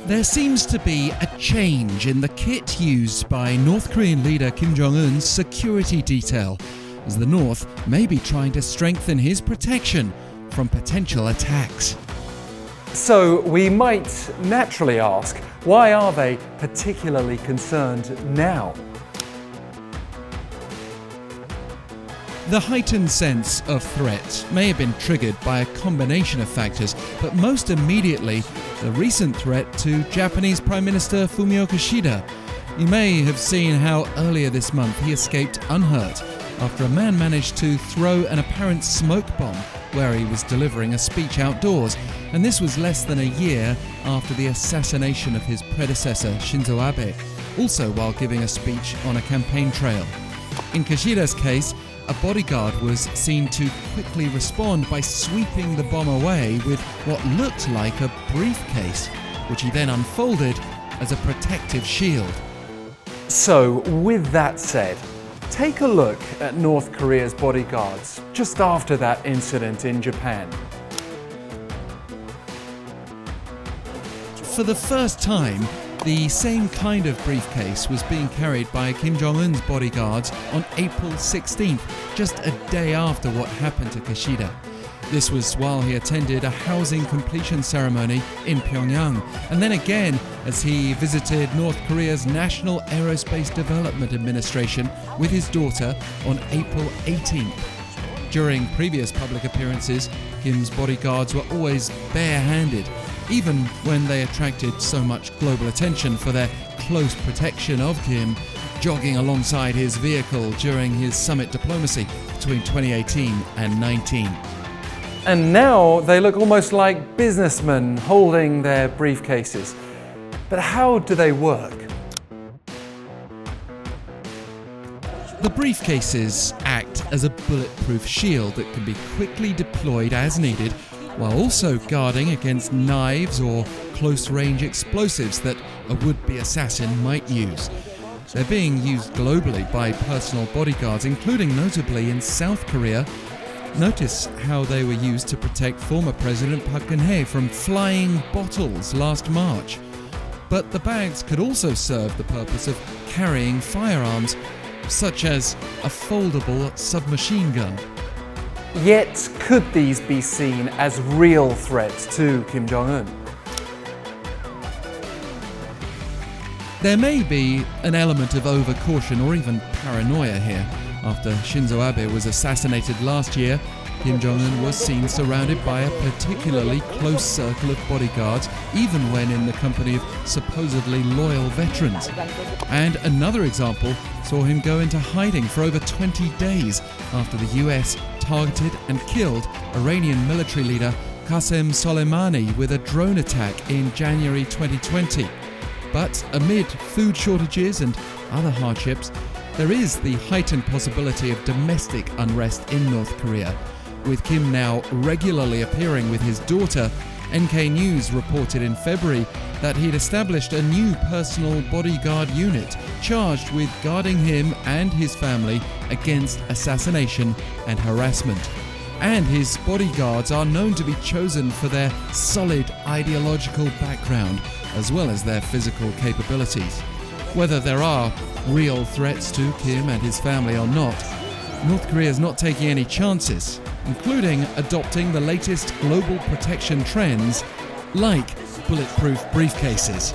There seems to be a change in the kit used by North Korean leader Kim Jong-un's security detail, as the North may be trying to strengthen his protection from potential attacks. So we might naturally ask, why are they particularly concerned now? The heightened sense of threat may have been triggered by a combination of factors, but most immediately, the recent threat to Japanese Prime Minister Fumio Kishida. You may have seen how earlier this month he escaped unhurt after a man managed to throw an apparent smoke bomb where he was delivering a speech outdoors, and this was less than a year after the assassination of his predecessor Shinzo Abe, also while giving a speech on a campaign trail. In Kishida's case, a bodyguard was seen to quickly respond by sweeping the bomb away with what looked like a briefcase, which he then unfolded as a protective shield. So, with that said, take a look at North Korea's bodyguards just after that incident in Japan. For the first time, the same kind of briefcase was being carried by Kim Jong-un's bodyguards on April 16th, just a day after what happened to Kishida. This was while he attended a housing completion ceremony in Pyongyang, and then again as he visited North Korea's National Aerospace Development Administration with his daughter on April 18th. During previous public appearances, Kim's bodyguards were always bare-handed, even when they attracted so much global attention for their close protection of Kim, jogging alongside his vehicle during his summit diplomacy between 2018 and 19. And now they look almost like businessmen holding their briefcases. But how do they work? The briefcases act as a bulletproof shield that can be quickly deployed as needed, while also guarding against knives or close-range explosives that a would-be assassin might use. They're being used globally by personal bodyguards, including notably in South Korea. Notice how they were used to protect former President Park Geun-hye from flying bottles last March. But the bags could also serve the purpose of carrying firearms, such as a foldable submachine gun. Yet, could these be seen as real threats to Kim Jong-un? There may be an element of overcaution or even paranoia here. After Shinzo Abe was assassinated last year, Kim Jong-un was seen surrounded by a particularly close circle of bodyguards, even when in the company of supposedly loyal veterans. And another example saw him go into hiding for over 20 days after the US targeted and killed Iranian military leader Qasem Soleimani with a drone attack in January 2020. But amid food shortages and other hardships, there is the heightened possibility of domestic unrest in North Korea. With Kim now regularly appearing with his daughter, NK News reported in February that he'd established a new personal bodyguard unit charged with guarding him and his family against assassination and harassment. And his bodyguards are known to be chosen for their solid ideological background, as well as their physical capabilities. Whether there are real threats to Kim and his family or not, North Korea is not taking any chances, including adopting the latest global protection trends like bulletproof briefcases.